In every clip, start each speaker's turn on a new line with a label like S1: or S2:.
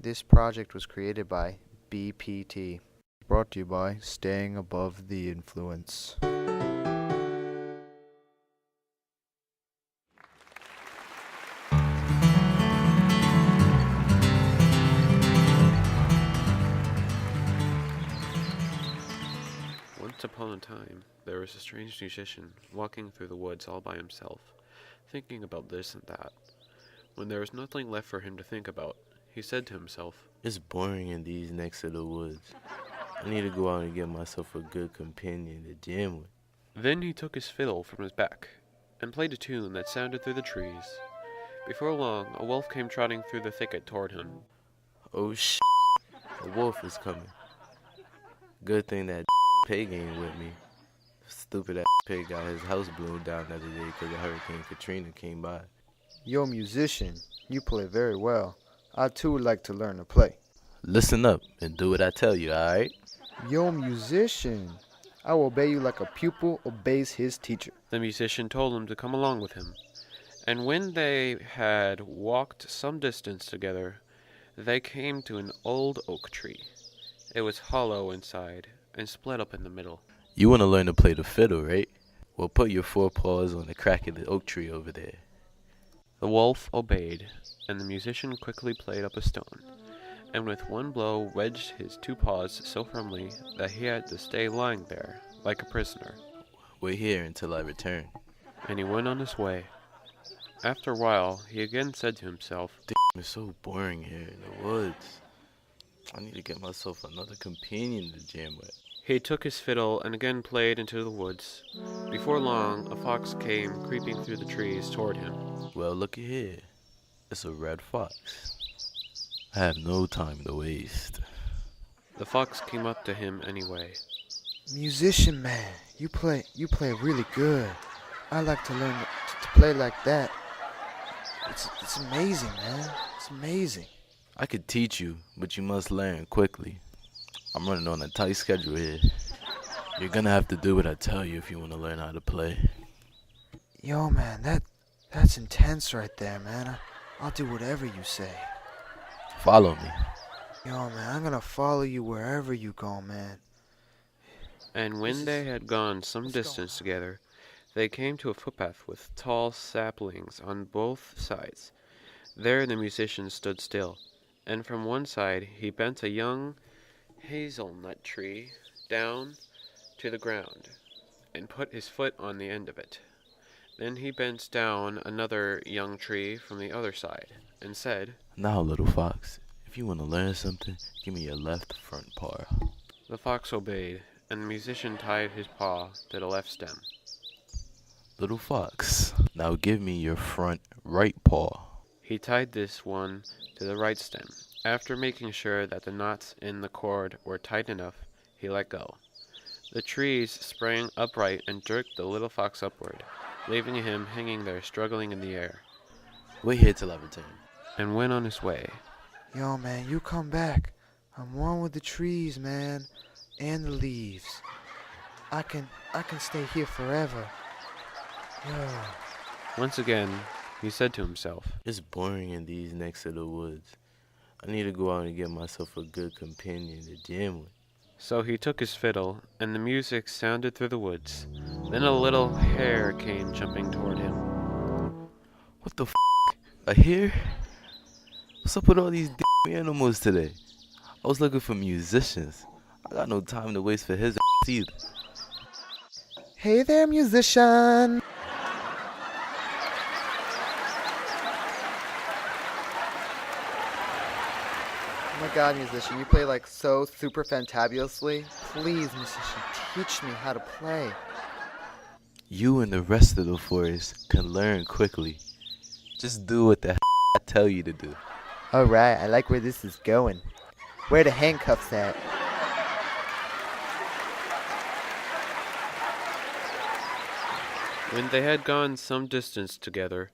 S1: This project was created by BPT. Brought to you by Staying Above the Influence.
S2: Once upon a time, there was a strange musician walking through the woods all by himself, thinking about this and that. When there was nothing left for him to think about, he said to himself,
S3: "It's boring in these next to the woods. I need to go out and get myself a good companion to jam with."
S2: Then he took his fiddle from his back and played a tune that sounded through the trees. Before long, a wolf came trotting through the thicket toward him.
S3: "Oh shit, a wolf is coming. Good thing that pig ain't with me. Stupid ass pig got his house blown down the other day because Hurricane Katrina came by."
S1: Yo, musician, you play very well. I too would like to learn to play.
S3: "Listen up and do what I tell you, alright?"
S1: Yo, musician, I will obey you like a pupil obeys his teacher.
S2: The musician told him to come along with him, and when they had walked some distance together, they came to an old oak tree. It was hollow inside and split up in the middle.
S3: "You want to learn to play the fiddle, right? Well, put your forepaws on the crack of the oak tree over there."
S2: The wolf obeyed, and the musician quickly played up a stone, and with one blow wedged his two paws so firmly that he had to stay lying there, like a prisoner.
S3: "Wait here until I return."
S2: And he went on his way. After a while, he again said to himself,
S3: "It's so boring here in the woods. I need to get myself another companion to jam with."
S2: He took his fiddle and again played into the woods. Before long, a fox came creeping through the trees toward him.
S3: "Well, looky here. It's a red fox. I have no time to waste."
S2: The fox came up to him anyway.
S1: Musician man, you play really good. I like to learn to play like that. It's amazing, man. It's amazing.
S3: "I could teach you, but you must learn quickly. I'm running on a tight schedule here. You're gonna have to do what I tell you if you want to learn how to play."
S1: Yo, man, that's intense right there, man. I'll do whatever you say.
S3: "Follow me."
S1: Yo, man, I'm gonna follow you wherever you go, man.
S2: And when they had gone some distance together, they came to a footpath with tall saplings on both sides. There the musician stood still, and from one side he bent a young hazelnut tree down to the ground, and put his foot on the end of it. Then he bent down another young tree from the other side, and said,
S3: "Now, little fox, if you want to learn something, give me your left front paw."
S2: The fox obeyed, and the musician tied his paw to the left stem.
S3: "Little fox, now give me your front right paw."
S2: He tied this one to the right stem. After making sure that the knots in the cord were tight enough, he let go. The trees sprang upright and jerked the little fox upward, leaving him hanging there struggling in the air,
S3: "Wait here till I return."
S2: and went on his way.
S1: Yo, man, you come back. I'm one with the trees, man, and the leaves. I can stay here forever. Yo.
S2: Once again, he said to himself,
S3: "It's boring in these next to the woods. I need to go out and get myself a good companion to jam with."
S2: So he took his fiddle, and the music sounded through the woods. Then a little hare came jumping toward him.
S3: "What the a hare? What's up with all these animals today? I was looking for musicians. I got no time to waste for his either."
S1: Hey there, musician. Oh my god, musician, you play like so super fantabulously. Please, musician, teach me how to play.
S3: "You and the rest of the forest can learn quickly. Just do what the I tell you to do."
S1: Alright, I like where this is going. Where the handcuffs at?
S2: When they had gone some distance together,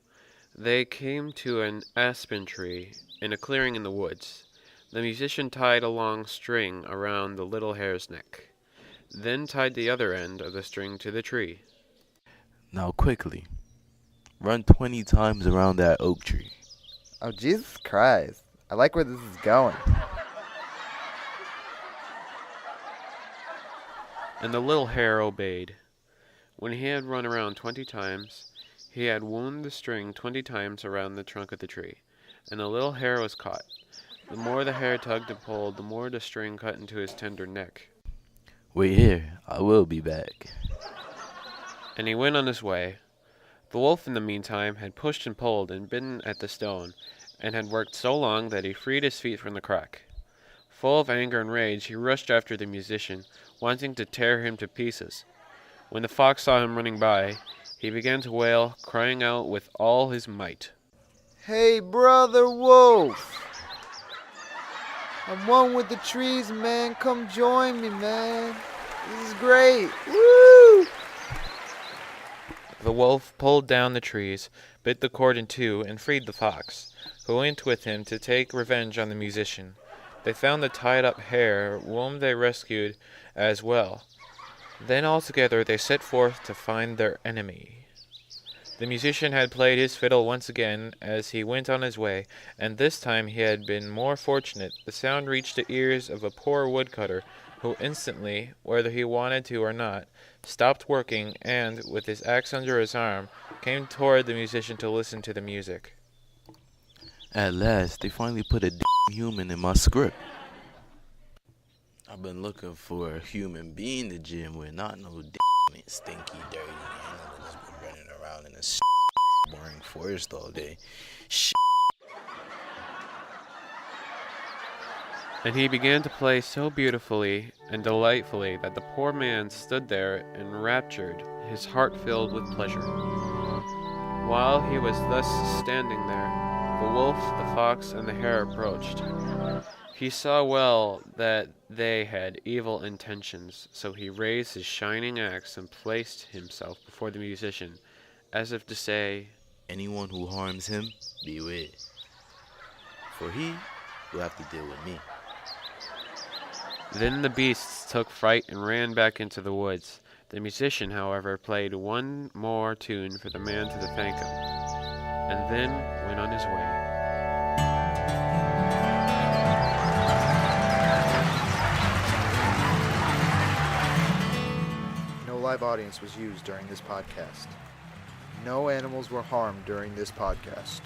S2: they came to an aspen tree in a clearing in the woods. The musician tied a long string around the little hare's neck, then tied the other end of the string to the tree.
S3: "Now quickly, run 20 times around that oak tree."
S1: Oh, Jesus Christ. I like where this is going.
S2: And the little hare obeyed. When he had run around 20 times, he had wound the string 20 times around the trunk of the tree, and the little hare was caught. The more the hare tugged and pulled, the more the string cut into his tender neck.
S3: Wait here, I will be back.
S2: And he went on his way. The wolf, in the meantime, had pushed and pulled and bitten at the stone, and had worked so long that he freed his feet from the crack. Full of anger and rage, he rushed after the musician, wanting to tear him to pieces. When the fox saw him running by, he began to wail, crying out with all his might.
S1: Hey, brother wolf! I'm one with the trees, man. Come join me, man. This is great. Woo!
S2: The wolf pulled down the trees, bit the cord in two, and freed the fox, who went with him to take revenge on the musician. They found the tied-up hare, whom they rescued as well. Then all together they set forth to find their enemy. The musician had played his fiddle once again as he went on his way, and this time he had been more fortunate. The sound reached the ears of a poor woodcutter, who instantly, whether he wanted to or not, stopped working and, with his axe under his arm, came toward the musician to listen to the music.
S3: At last, they finally put a human in my script. I've been looking for a human being to gym with, not no stinky, dirty animal that's been running around in this boring forest all day.
S2: And he began to play so beautifully and delightfully that the poor man stood there enraptured, his heart filled with pleasure. While he was thus standing there, the wolf, the fox, and the hare approached. He saw well that they had evil intentions, so he raised his shining axe and placed himself before the musician, as if to say,
S3: Anyone who harms him, beware. For he will have to deal with me.
S2: Then the beasts took fright and ran back into the woods. The musician, however, played one more tune for the man to thank him, and then went on his way.
S1: No live audience was used during this podcast. No animals were harmed during this podcast.